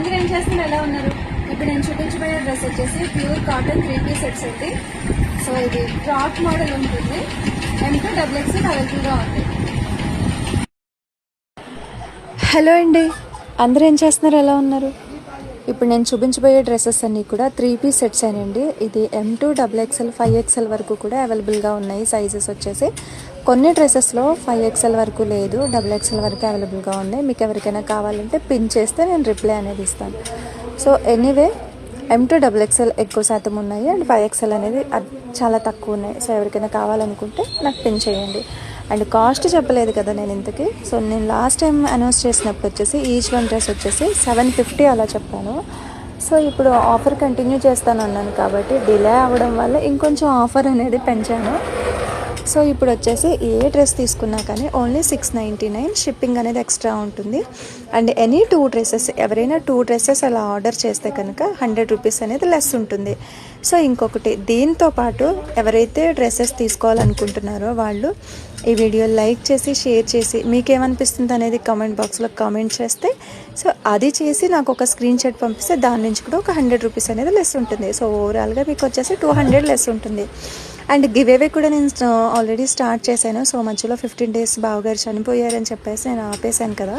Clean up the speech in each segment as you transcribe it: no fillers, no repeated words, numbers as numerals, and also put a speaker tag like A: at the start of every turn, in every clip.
A: అందరూ ఏం చేస్తున్నారు, ఎలా ఉన్నారు? ఇప్పుడు నేను చూపించబోయే డ్రెస్ వచ్చేసి ప్యూర్ కాటన్ 3 సెట్స్ అండి. సో ఇది ఫ్రాక్ మోడల్ ఉంటుంది. M2XXL అవైలబుల్గా ఉంది.
B: హలో అండి, అందరూ ఏం చేస్తున్నారు, ఎలా ఉన్నారు? ఇప్పుడు నేను చూపించబోయే డ్రెస్సెస్ అన్నీ కూడా 3 సెట్స్ అండి. ఇది M2XXL 5XL వరకు కూడా అవైలబుల్గా ఉన్నాయి. సైజెస్ వచ్చేసి కొన్ని డ్రెస్సెస్లో 5XL వరకు లేదు, XXL వరకు అవైలబుల్గా ఉన్నాయి. మీకు ఎవరికైనా కావాలంటే పిన్ చేస్తే నేను రిప్లై అనేది ఇస్తాను. సో ఎనీవే M2XXL ఎక్కువ శాతం ఉన్నాయి అండ్ 5XL అనేది చాలా తక్కువ ఉన్నాయి. సో ఎవరికైనా కావాలనుకుంటే నాకు పిన్ చేయండి. అండ్ కాస్ట్ చెప్పలేదు కదా నేను ఇంతకీ. సో నేను లాస్ట్ టైం అనౌన్స్ చేసినప్పుడు వచ్చేసి ఈచ్ వన్ డ్రెస్ వచ్చేసి 750 అలా చెప్పాను. సో ఇప్పుడు ఆఫర్ కంటిన్యూ చేస్తాను అన్నాను కాబట్టి డిలే అవ్వడం వల్ల ఇంకొంచెం ఆఫర్ అనేది పెంచాను. సో ఇప్పుడు వచ్చేసి ఏ డ్రెస్ తీసుకున్నా కానీ ఓన్లీ 699 షిప్పింగ్ అనేది ఎక్స్ట్రా ఉంటుంది. అండ్ ఎనీ 2 డ్రెస్సెస్, ఎవరైనా 2 డ్రెస్సెస్ అలా ఆర్డర్ చేస్తే కనుక 100 రూపీస్ అనేది లెస్ ఉంటుంది. సో ఇంకొకటి, దీంతో పాటు ఎవరైతే డ్రెస్సెస్ తీసుకోవాలనుకుంటున్నారో వాళ్ళు ఈ వీడియో లైక్ చేసి షేర్ చేసి మీకేమనిపిస్తుంది అనేది కామెంట్ బాక్స్లో కామెంట్ చేస్తే, సో అది చేసి నాకు ఒక స్క్రీన్ షాట్ పంపిస్తే దాని నుంచి కూడా ఒక 100 రూపీస్ అనేది లెస్ ఉంటుంది. సో ఓవరాల్గా మీకు వచ్చేసి 200 లెస్ ఉంటుంది. అండ్ గివ్ అవే కూడా నేను ఆల్రెడీ స్టార్ట్ చేశాను. సో మధ్యలో 15 డేస్ బావగారు చనిపోయారని చెప్పేసి నేను ఆపేశాను కదా.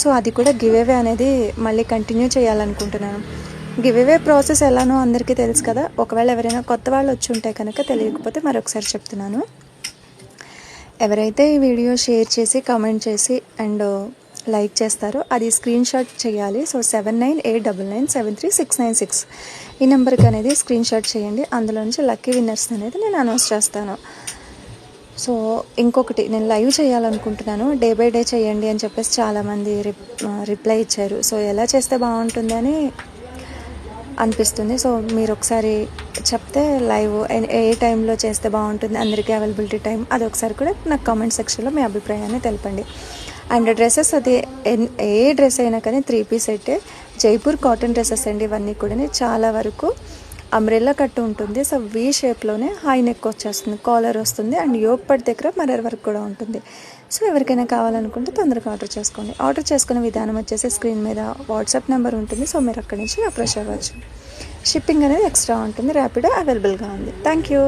B: సో అది కూడా గివ్ అవే అనేది మళ్ళీ కంటిన్యూ చేయాలనుకుంటున్నాను. గివ్ అవే ప్రాసెస్ ఎలానో అందరికీ తెలుసు కదా. ఒకవేళ ఎవరైనా కొత్త వాళ్ళు వచ్చి ఉంటే కనుక తెలియకపోతే మరొకసారి చెప్తున్నాను. ఎవరైతే ఈ వీడియో షేర్ చేసి కామెంట్ చేసి అండ్ లైక్ చేస్తారో అది స్క్రీన్ షాట్ చేయాలి. సో 7989973696 ఈ నెంబర్కి అనేది స్క్రీన్ షాట్ చేయండి. అందులో నుంచి లక్కీ విన్నర్స్ అనేది నేను అనౌన్స్ చేస్తాను. సో ఇంకొకటి, నేను లైవ్ చేయాలనుకుంటున్నాను. డే బై డే చేయండి అని చెప్పేసి చాలామంది రిప్లై ఇచ్చారు. సో ఎలా చేస్తే బాగుంటుంది అని అనిపిస్తుంది. సో మీరు ఒకసారి చెప్తే లైవ్ ఏ టైంలో చేస్తే బాగుంటుంది, అందరికీ అవైలబిలిటీ టైం, అది ఒకసారి కూడా నాకు కామెంట్ సెక్షన్లో మీ అభిప్రాయాన్ని తెలపండి. అండ్ డ్రెస్సెస్ అది ఏ డ్రెస్ అయినా కానీ 3 సెట్టే. జైపూర్ కాటన్ డ్రెస్సెస్ అండి ఇవన్నీ కూడా. చాలా వరకు అంబ్రెల్లా కట్టు ఉంటుంది. సో వీ షేప్లోనే హై నెక్ వచ్చేస్తుంది, కాలర్ వస్తుంది అండ్ యోక్ పట్ దగ్గర మరర్ వర్క్ కూడా ఉంటుంది. సో ఎవరికైనా కావాలనుకుంటే తొందరగా ఆర్డర్ చేసుకోండి. ఆర్డర్ చేసుకునే విధానం వచ్చేసి స్క్రీన్ మీద వాట్సాప్ నెంబర్ ఉంటుంది. సో మీరు అక్కడి నుంచి అప్రోచ్ అవ్వచ్చు. షిప్పింగ్ అనేది ఎక్స్ట్రా ఉంటుంది. ర్యాపిడో అవైలబుల్గా ఉంది. Thank you.